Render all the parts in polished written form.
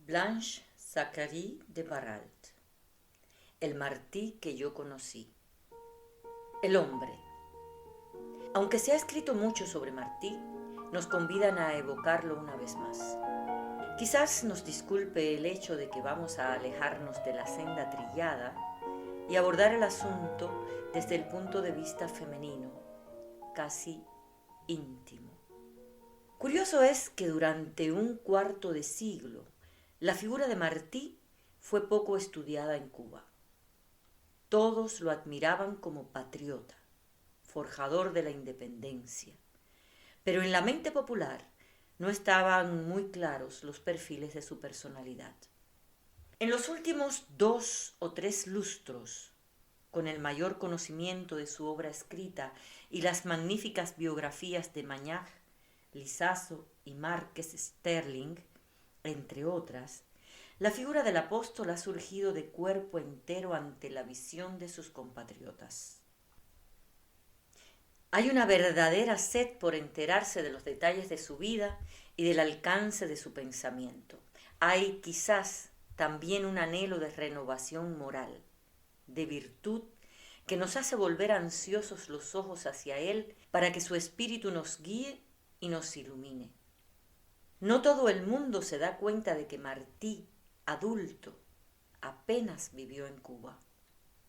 Blanche Zacharie de Baralt. El Martí que yo conocí. El hombre. Aunque se ha escrito mucho sobre Martí, nos convidan a evocarlo una vez más. Quizás nos disculpe el hecho de que vamos a alejarnos de la senda trillada y abordar el asunto desde el punto de vista femenino, casi íntimo. Curioso es que durante un cuarto de siglo la figura de Martí fue poco estudiada en Cuba. Todos lo admiraban como patriota, forjador de la independencia, pero en la mente popular no estaban muy claros los perfiles de su personalidad. En los últimos 2 o 3 lustros, con el mayor conocimiento de su obra escrita y las magníficas biografías de Mañach, Lizaso y Márquez Sterling, entre otras, la figura del apóstol ha surgido de cuerpo entero ante la visión de sus compatriotas. Hay una verdadera sed por enterarse de los detalles de su vida y del alcance de su pensamiento. Hay quizás también un anhelo de renovación moral, de virtud, que nos hace volver ansiosos los ojos hacia él para que su espíritu nos guíe y nos ilumine. No todo el mundo se da cuenta de que Martí, adulto, apenas vivió en Cuba.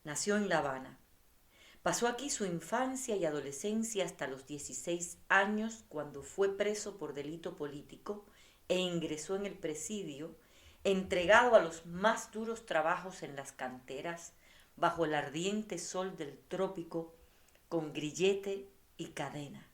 Nació en La Habana. Pasó aquí su infancia y adolescencia hasta los 16 años, cuando fue preso por delito político e ingresó en el presidio, entregado a los más duros trabajos en las canteras, bajo el ardiente sol del trópico, con grillete y cadena.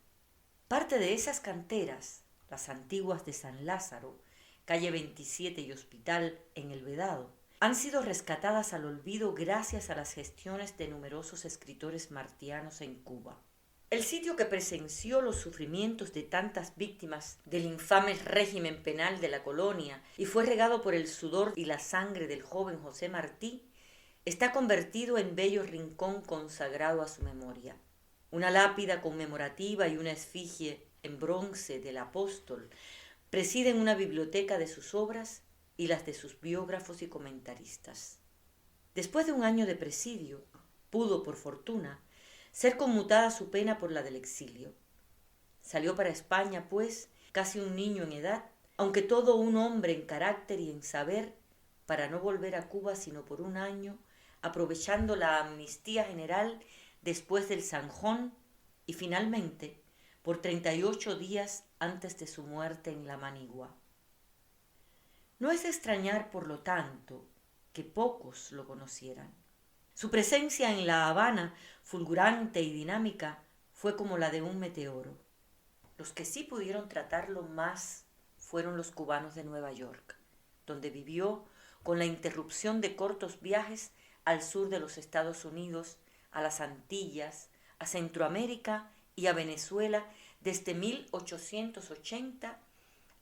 Parte de esas canteras, las antiguas de San Lázaro, calle 27 y Hospital en El Vedado, han sido rescatadas al olvido gracias a las gestiones de numerosos escritores martianos en Cuba. El sitio que presenció los sufrimientos de tantas víctimas del infame régimen penal de la colonia y fue regado por el sudor y la sangre del joven José Martí, está convertido en bello rincón consagrado a su memoria. Una lápida conmemorativa y una esfinge en bronce del apóstol presiden una biblioteca de sus obras y las de sus biógrafos y comentaristas. Después de un año de presidio, pudo, por fortuna, ser conmutada su pena por la del exilio. Salió para España, pues, casi un niño en edad, aunque todo un hombre en carácter y en saber, para no volver a Cuba sino por un año, aprovechando la amnistía general después del Zanjón y finalmente por 38 días antes de su muerte en La Manigua. No es de extrañar, por lo tanto, que pocos lo conocieran. Su presencia en La Habana, fulgurante y dinámica, fue como la de un meteoro. Los que sí pudieron tratarlo más fueron los cubanos de Nueva York, donde vivió con la interrupción de cortos viajes al sur de los Estados Unidos, a las Antillas, a Centroamérica y a Venezuela desde 1880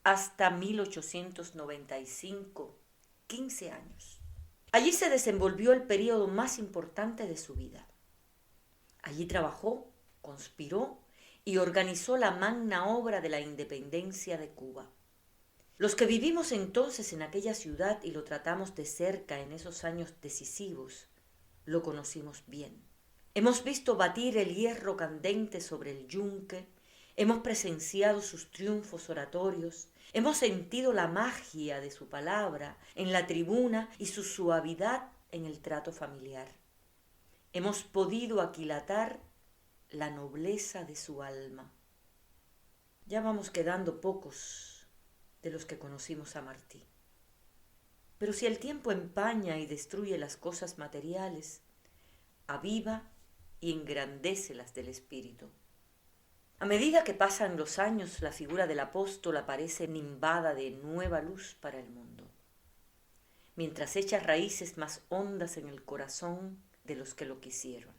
hasta 1895, 15 años. Allí se desenvolvió el período más importante de su vida. Allí trabajó, conspiró y organizó la magna obra de la independencia de Cuba. Los que vivimos entonces en aquella ciudad y lo tratamos de cerca en esos años decisivos, lo conocimos bien. Hemos visto batir el hierro candente sobre el yunque, hemos presenciado sus triunfos oratorios, hemos sentido la magia de su palabra en la tribuna y su suavidad en el trato familiar. Hemos podido aquilatar la nobleza de su alma. Ya vamos quedando pocos de los que conocimos a Martí. Pero si el tiempo empaña y destruye las cosas materiales, aviva y engrandece las del espíritu. A medida que pasan los años, la figura del apóstol aparece nimbada de nueva luz para el mundo, mientras echa raíces más hondas en el corazón de los que lo quisieron.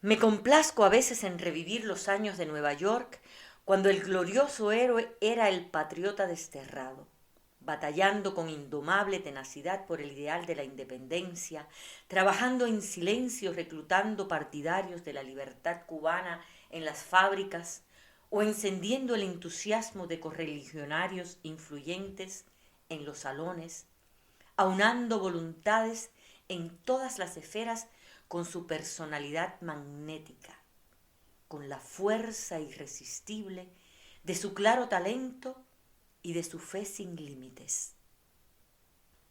Me complazco a veces en revivir los años de Nueva York, cuando el glorioso héroe era el patriota desterrado, batallando con indomable tenacidad por el ideal de la independencia, trabajando en silencio reclutando partidarios de la libertad cubana en las fábricas o encendiendo el entusiasmo de correligionarios influyentes en los salones, aunando voluntades en todas las esferas con su personalidad magnética, con la fuerza irresistible de su claro talento y de su fe sin límites.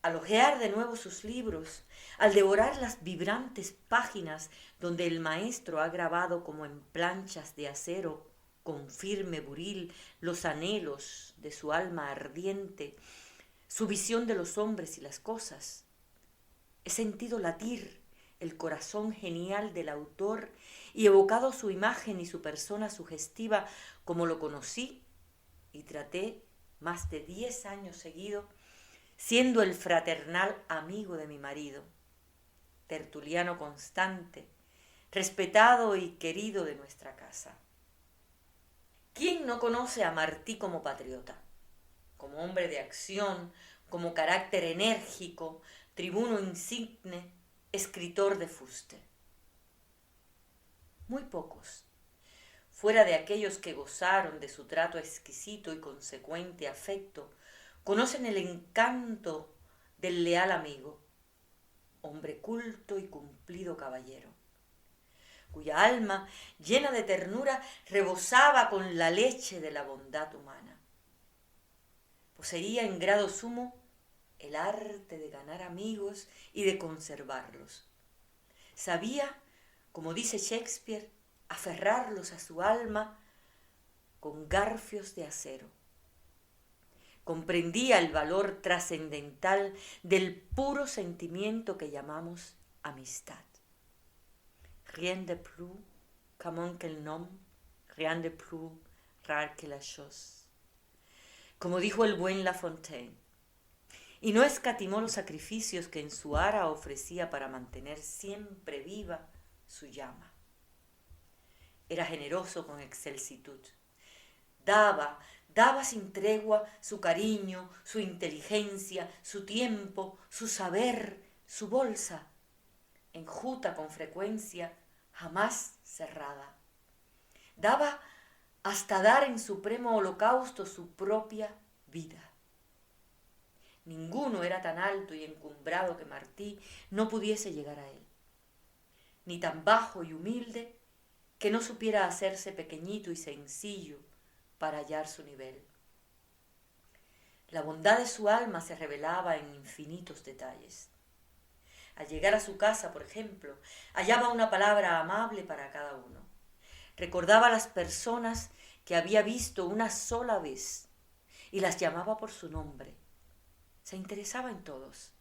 Al hojear de nuevo sus libros, al devorar las vibrantes páginas donde el maestro ha grabado como en planchas de acero con firme buril los anhelos de su alma ardiente, su visión de los hombres y las cosas, he sentido latir el corazón genial del autor y evocado su imagen y su persona sugestiva como lo conocí y traté más de 10 años seguidos, siendo el fraternal amigo de mi marido, tertuliano constante, respetado y querido de nuestra casa. ¿Quién no conoce a Martí como patriota, como hombre de acción, como carácter enérgico, tribuno insigne, escritor de fuste? Muy pocos, fuera de aquellos que gozaron de su trato exquisito y consecuente afecto, conocen el encanto del leal amigo, hombre culto y cumplido caballero, cuya alma, llena de ternura, rebosaba con la leche de la bondad humana. Poseía en grado sumo el arte de ganar amigos y de conservarlos. Sabía, como dice Shakespeare, aferrarlos a su alma con garfios de acero. Comprendía el valor trascendental del puro sentimiento que llamamos amistad. Rien de plus commun que el nom, rien de plus rare que la chose. Como dijo el buen La Fontaine, y no escatimó los sacrificios que en su ara ofrecía para mantener siempre viva su llama. Era generoso con excelsitud. Daba sin tregua su cariño, su inteligencia, su tiempo, su saber, su bolsa, enjuta con frecuencia, jamás cerrada. Daba hasta dar en supremo holocausto su propia vida. Ninguno era tan alto y encumbrado que Martí no pudiese llegar a él, ni tan bajo y humilde que no supiera hacerse pequeñito y sencillo para hallar su nivel. La bondad de su alma se revelaba en infinitos detalles. Al llegar a su casa, por ejemplo, hallaba una palabra amable para cada uno. Recordaba a las personas que había visto una sola vez y las llamaba por su nombre. Se interesaba en todos.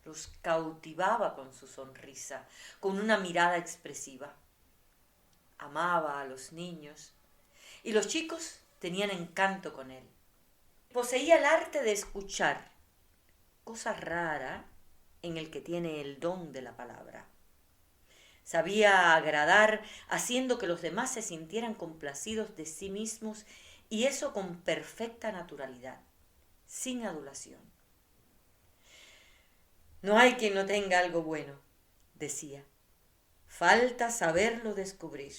Los cautivaba con su sonrisa, con una mirada expresiva. Amaba a los niños y los chicos tenían encanto con él. Poseía el arte de escuchar, cosa rara en el que tiene el don de la palabra. Sabía agradar haciendo que los demás se sintieran complacidos de sí mismos y eso con perfecta naturalidad, sin adulación. No hay quien no tenga algo bueno, decía. Falta saberlo descubrir.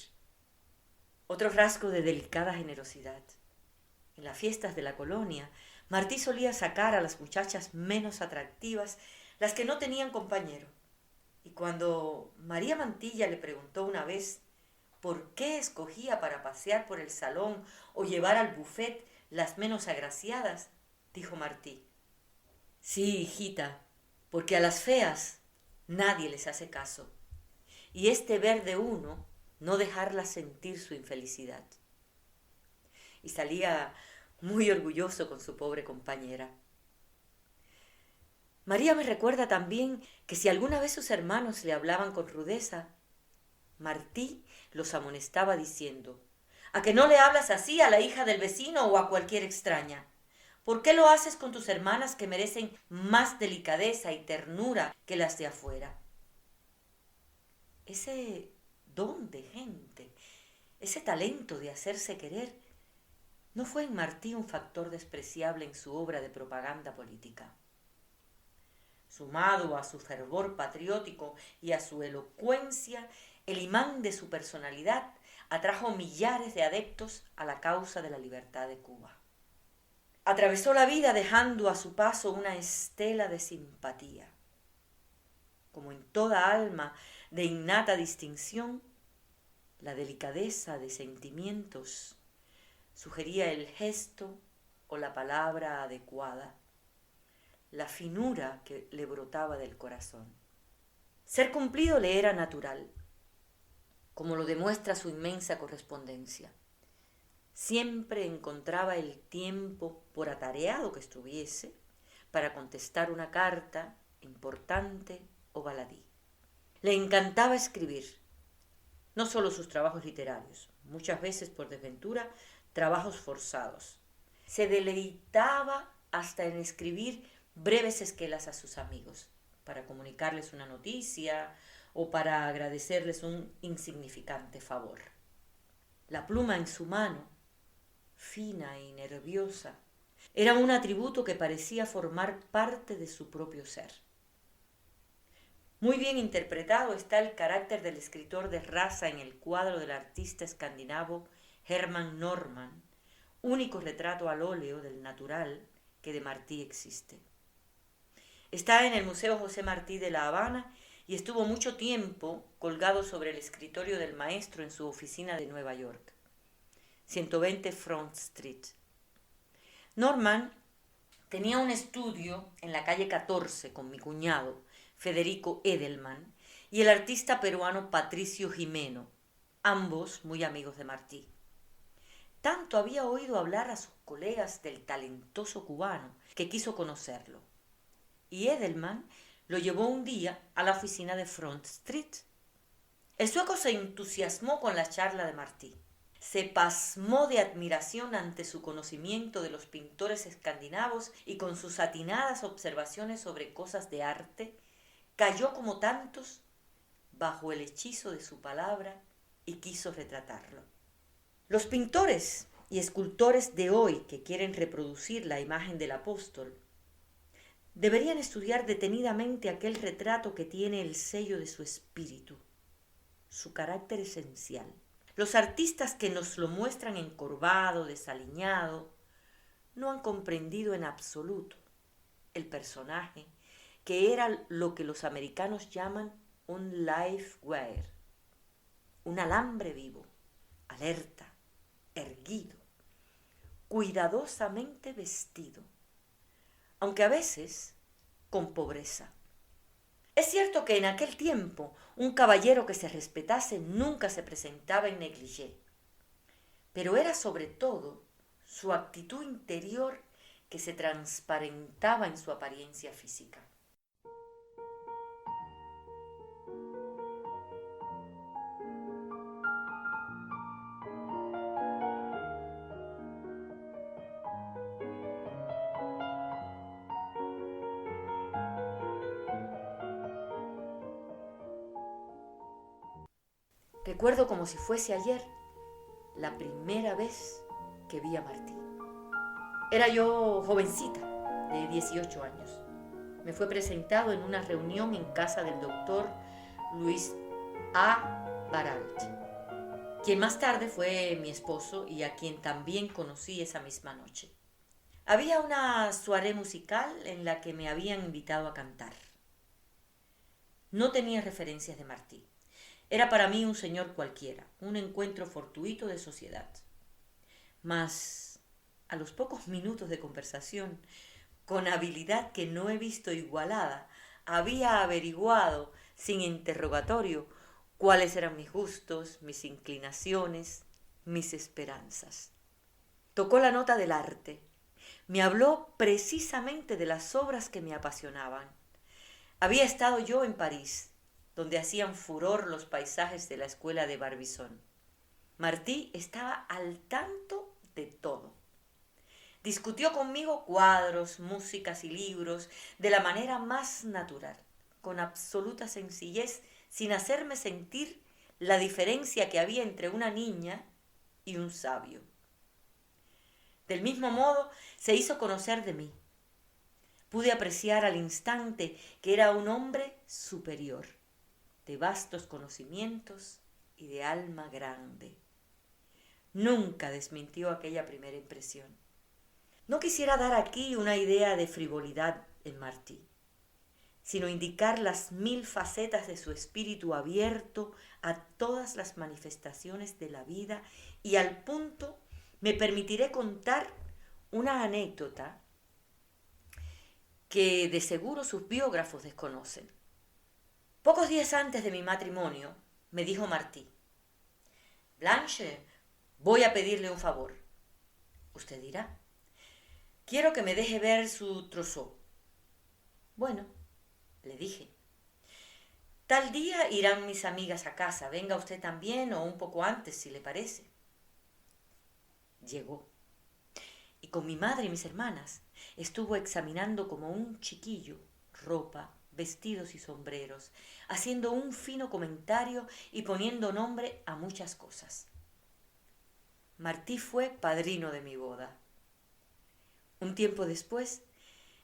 Otro rasgo de delicada generosidad. En las fiestas de la colonia, Martí solía sacar a las muchachas menos atractivas, las que no tenían compañero. Y cuando María Mantilla le preguntó una vez por qué escogía para pasear por el salón o llevar al buffet las menos agraciadas, dijo Martí: sí, hijita, porque a las feas nadie les hace caso. Y es deber de uno no dejarlas sentir su infelicidad. Y salía muy orgulloso con su pobre compañera. María me recuerda también que si alguna vez sus hermanos le hablaban con rudeza, Martí los amonestaba diciendo: ¿a que no le hablas así a la hija del vecino o a cualquier extraña? ¿Por qué lo haces con tus hermanas que merecen más delicadeza y ternura que las de afuera? Ese don de gente, ese talento de hacerse querer, no fue en Martí un factor despreciable en su obra de propaganda política. Sumado a su fervor patriótico y a su elocuencia, el imán de su personalidad atrajo millares de adeptos a la causa de la libertad de Cuba. Atravesó la vida dejando a su paso una estela de simpatía. Como en toda alma de innata distinción, la delicadeza de sentimientos sugería el gesto o la palabra adecuada, la finura que le brotaba del corazón. Ser cumplido le era natural, como lo demuestra su inmensa correspondencia. Siempre encontraba el tiempo, por atareado que estuviese, para contestar una carta importante o baladí. Le encantaba escribir, no solo sus trabajos literarios, muchas veces por desventura, trabajos forzados. Se deleitaba hasta en escribir breves esquelas a sus amigos, para comunicarles una noticia o para agradecerles un insignificante favor. La pluma en su mano, fina y nerviosa, era un atributo que parecía formar parte de su propio ser. Muy bien interpretado está el carácter del escritor de raza en el cuadro del artista escandinavo Herman Norman, único retrato al óleo del natural que de Martí existe. Está en el Museo José Martí de La Habana y estuvo mucho tiempo colgado sobre el escritorio del maestro en su oficina de Nueva York, 120 Front Street. Norman tenía un estudio en la calle 14 con mi cuñado, Federico Edelman, y el artista peruano Patricio Jimeno, ambos muy amigos de Martí. Tanto había oído hablar a sus colegas del talentoso cubano que quiso conocerlo. Y Edelman lo llevó un día a la oficina de Front Street. El sueco se entusiasmó con la charla de Martí. Se pasmó de admiración ante su conocimiento de los pintores escandinavos y con sus atinadas observaciones sobre cosas de arte, cayó como tantos bajo el hechizo de su palabra y quiso retratarlo. Los pintores y escultores de hoy que quieren reproducir la imagen del apóstol deberían estudiar detenidamente aquel retrato que tiene el sello de su espíritu, su carácter esencial. Los artistas que nos lo muestran encorvado, desaliñado, no han comprendido en absoluto el personaje, que era lo que los americanos llaman un live wire, un alambre vivo, alerta, erguido, cuidadosamente vestido, aunque a veces con pobreza. Es cierto que en aquel tiempo un caballero que se respetase nunca se presentaba en negligé, pero era sobre todo su actitud interior que se transparentaba en su apariencia física. Recuerdo como si fuese ayer la primera vez que vi a Martí. Era yo jovencita, de 18 años. Me fue presentado en una reunión en casa del doctor Luis A. Baralt, quien más tarde fue mi esposo y a quien también conocí esa misma noche. Había una soirée musical en la que me habían invitado a cantar. No tenía referencias de Martí. Era para mí un señor cualquiera, un encuentro fortuito de sociedad. Mas, a los pocos minutos de conversación, con habilidad que no he visto igualada, había averiguado, sin interrogatorio, cuáles eran mis gustos, mis inclinaciones, mis esperanzas. Tocó la nota del arte. Me habló precisamente de las obras que me apasionaban. Había estado yo en París, donde hacían furor los paisajes de la escuela de Barbizon. Martí estaba al tanto de todo. Discutió conmigo cuadros, músicas y libros de la manera más natural, con absoluta sencillez, sin hacerme sentir la diferencia que había entre una niña y un sabio. Del mismo modo, se hizo conocer de mí. Pude apreciar al instante que era un hombre superior, de vastos conocimientos y de alma grande. Nunca desmintió aquella primera impresión. No quisiera dar aquí una idea de frivolidad en Martí, sino indicar las 1000 facetas de su espíritu abierto a todas las manifestaciones de la vida, y al punto me permitiré contar una anécdota que de seguro sus biógrafos desconocen. Pocos días antes de mi matrimonio, me dijo Martí: Blanche, voy a pedirle un favor. Usted dirá: quiero que me deje ver su trousseau. Bueno, le dije, tal día irán mis amigas a casa, venga usted también o un poco antes si le parece. Llegó, y con mi madre y mis hermanas estuvo examinando como un chiquillo ropa, vestidos y sombreros, haciendo un fino comentario y poniendo nombre a muchas cosas. Martí fue padrino de mi boda. Un tiempo después,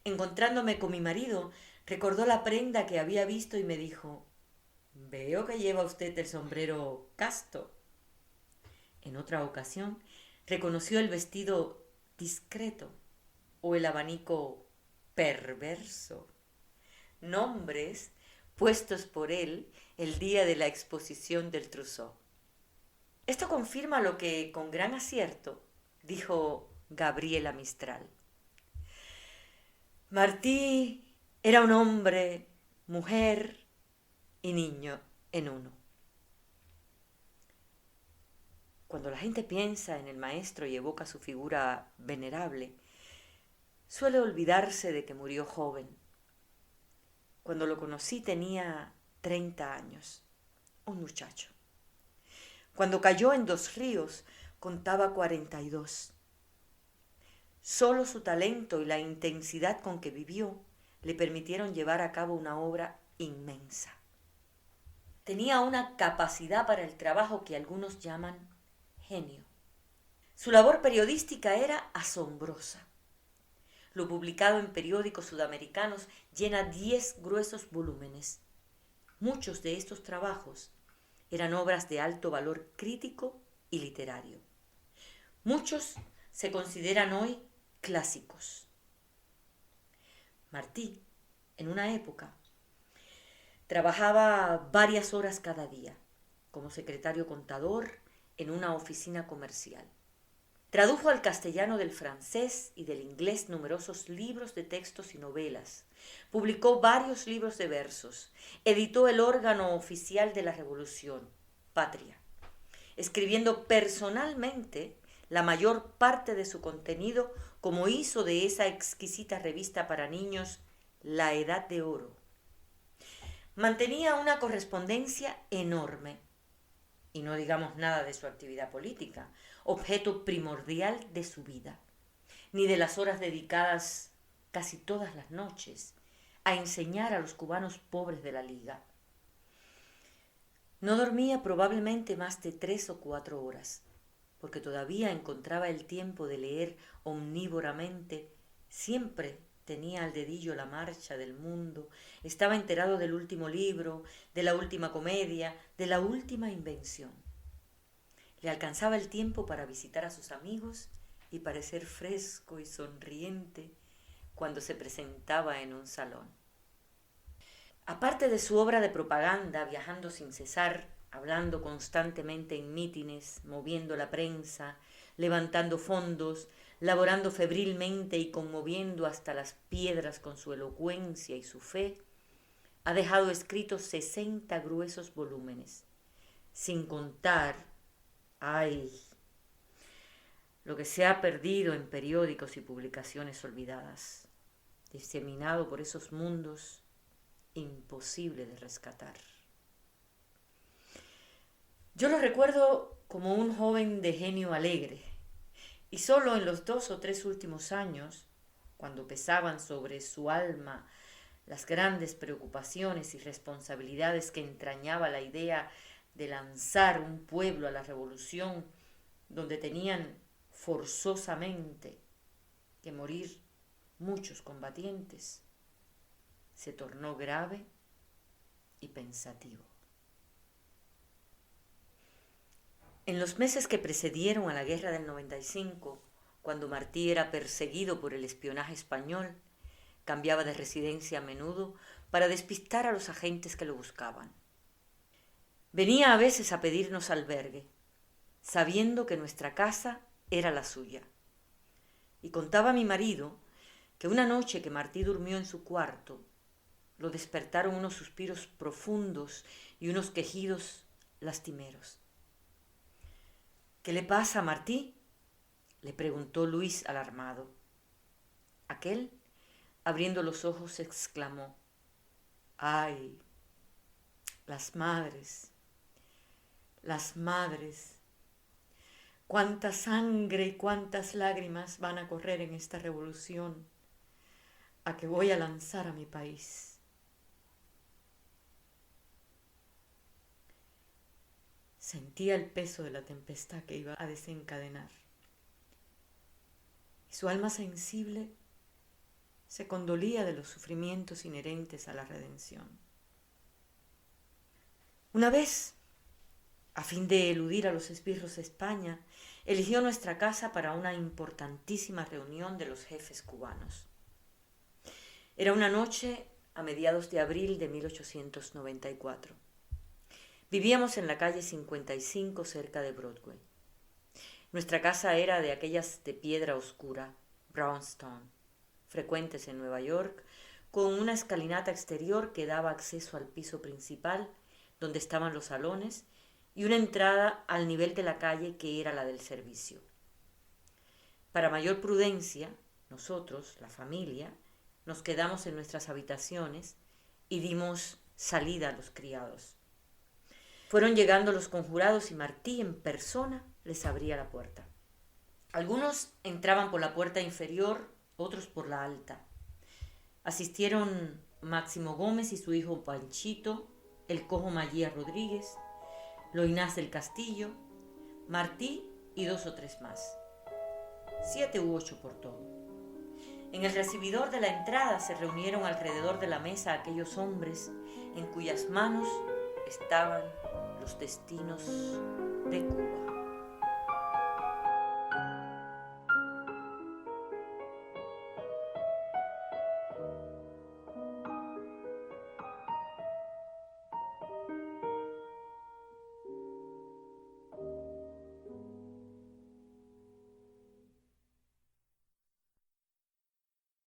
encontrándome con mi marido, recordó la prenda que había visto y me dijo: veo que lleva usted el sombrero casto. En otra ocasión, reconoció el vestido discreto o el abanico perverso, nombres puestos por él el día de la exposición del trousseau. Esto confirma lo que, con gran acierto, dijo Gabriela Mistral: Martí era un hombre, mujer y niño en uno. Cuando la gente piensa en el maestro y evoca su figura venerable, suele olvidarse de que murió joven. Cuando lo conocí tenía 30 años, un muchacho. Cuando cayó en Dos Ríos contaba 42. Solo su talento y la intensidad con que vivió le permitieron llevar a cabo una obra inmensa. Tenía una capacidad para el trabajo que algunos llaman genio. Su labor periodística era asombrosa. Lo publicado en periódicos sudamericanos llena 10 gruesos volúmenes. Muchos de estos trabajos eran obras de alto valor crítico y literario. Muchos se consideran hoy clásicos. Martí, en una época, trabajaba varias horas cada día como secretario contador en una oficina comercial. Tradujo al castellano del francés y del inglés numerosos libros de textos y novelas. Publicó varios libros de versos. Editó el órgano oficial de la Revolución, Patria, escribiendo personalmente la mayor parte de su contenido, como hizo de esa exquisita revista para niños La Edad de Oro. Mantenía una correspondencia enorme, y no digamos nada de su actividad política, objeto primordial de su vida, ni de las horas dedicadas casi todas las noches a enseñar a los cubanos pobres de la Liga. No dormía probablemente más de 3 o 4 horas, porque todavía encontraba el tiempo de leer omnívoramente. Siempre tenía al dedillo la marcha del mundo, estaba enterado del último libro, de la última comedia, de la última invención. Le alcanzaba el tiempo para visitar a sus amigos y parecer fresco y sonriente cuando se presentaba en un salón. Aparte de su obra de propaganda, viajando sin cesar, hablando constantemente en mítines, moviendo la prensa, levantando fondos, laborando febrilmente y conmoviendo hasta las piedras con su elocuencia y su fe, ha dejado escritos 60 gruesos volúmenes, sin contar, lo que se ha perdido en periódicos y publicaciones olvidadas, diseminado por esos mundos imposible de rescatar. Yo lo recuerdo como un joven de genio alegre, y solo en los 2 o 3 últimos años, cuando pesaban sobre su alma las grandes preocupaciones y responsabilidades que entrañaba la idea de lanzar un pueblo a la revolución, donde tenían forzosamente que morir muchos combatientes, se tornó grave y pensativo. En los meses que precedieron a la guerra del 95, cuando Martí era perseguido por el espionaje español, cambiaba de residencia a menudo para despistar a los agentes que lo buscaban. Venía a veces a pedirnos albergue, sabiendo que nuestra casa era la suya. Y contaba a mi marido que una noche que Martí durmió en su cuarto, lo despertaron unos suspiros profundos y unos quejidos lastimeros. ¿Qué le pasa a Martí?, le preguntó Luis alarmado. Aquel, abriendo los ojos, exclamó: ¡ay! Las madres, las madres. Cuánta sangre y cuántas lágrimas van a correr en esta revolución a que voy a lanzar a mi país. Sentía el peso de la tempestad que iba a desencadenar. Y su alma sensible se condolía de los sufrimientos inherentes a la redención. Una vez, a fin de eludir a los esbirros de España, eligió nuestra casa para una importantísima reunión de los jefes cubanos. Era una noche a mediados de abril de 1894. Vivíamos en la calle 55 cerca de Broadway. Nuestra casa era de aquellas de piedra oscura, brownstone, frecuentes en Nueva York, con una escalinata exterior que daba acceso al piso principal, donde estaban los salones, y una entrada al nivel de la calle que era la del servicio. Para mayor prudencia, nosotros, la familia, nos quedamos en nuestras habitaciones y dimos salida a los criados. Fueron llegando los conjurados y Martí en persona les abría la puerta. Algunos entraban por la puerta inferior, otros por la alta. Asistieron Máximo Gómez y su hijo Panchito, el cojo Maguía Rodríguez, Loinás del Castillo, Martí y 2 o 3 más. 7 u 8 por todo. En el recibidor de la entrada se reunieron alrededor de la mesa aquellos hombres en cuyas manos estaban los destinos de Cuba.